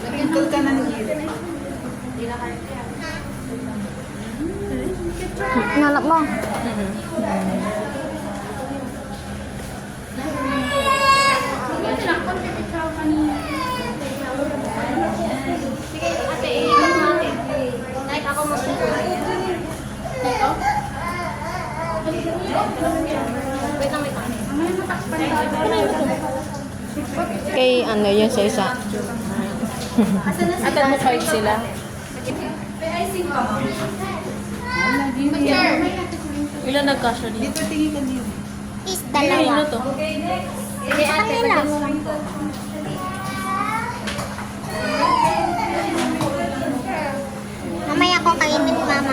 Nag-inkol ka ng gilid. Nalap mo. Kay ano yun sa isa. Atan mo fight sila. Ilan nagkasya dito? Dito tingin ka dito. Is Ano to? Sa kanila. Mamaya ko kainin mama.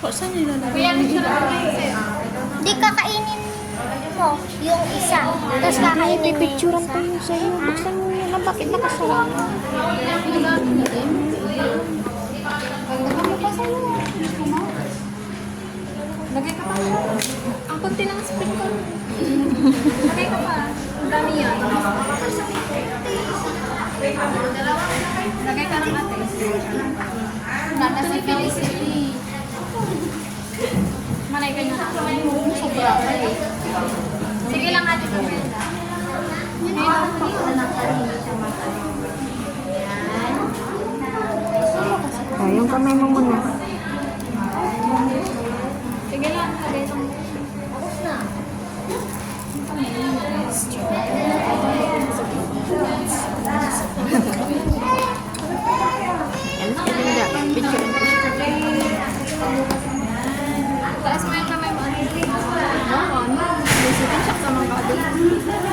O, saan nila na? Di kakainin mo yung isa. Tapos kakainin mo Picturean pa yun sa'yo. Buksan mo yun lang. Bakit nakasara? Lagay ka pa. Ang konti lang spin ko. Lagay ka pa. Ang dami yan. Lagay ka ng ate. Nana si Felicity. Malay ka nyo. Sobra ka eh. Sige lang ate. Yung kamay mo muna. Sige lang. Lagay ka. Yan, ganda. Picturean ko siya. Taas mo yung kamay mo. Ano? Ano? May sitin siya sa mga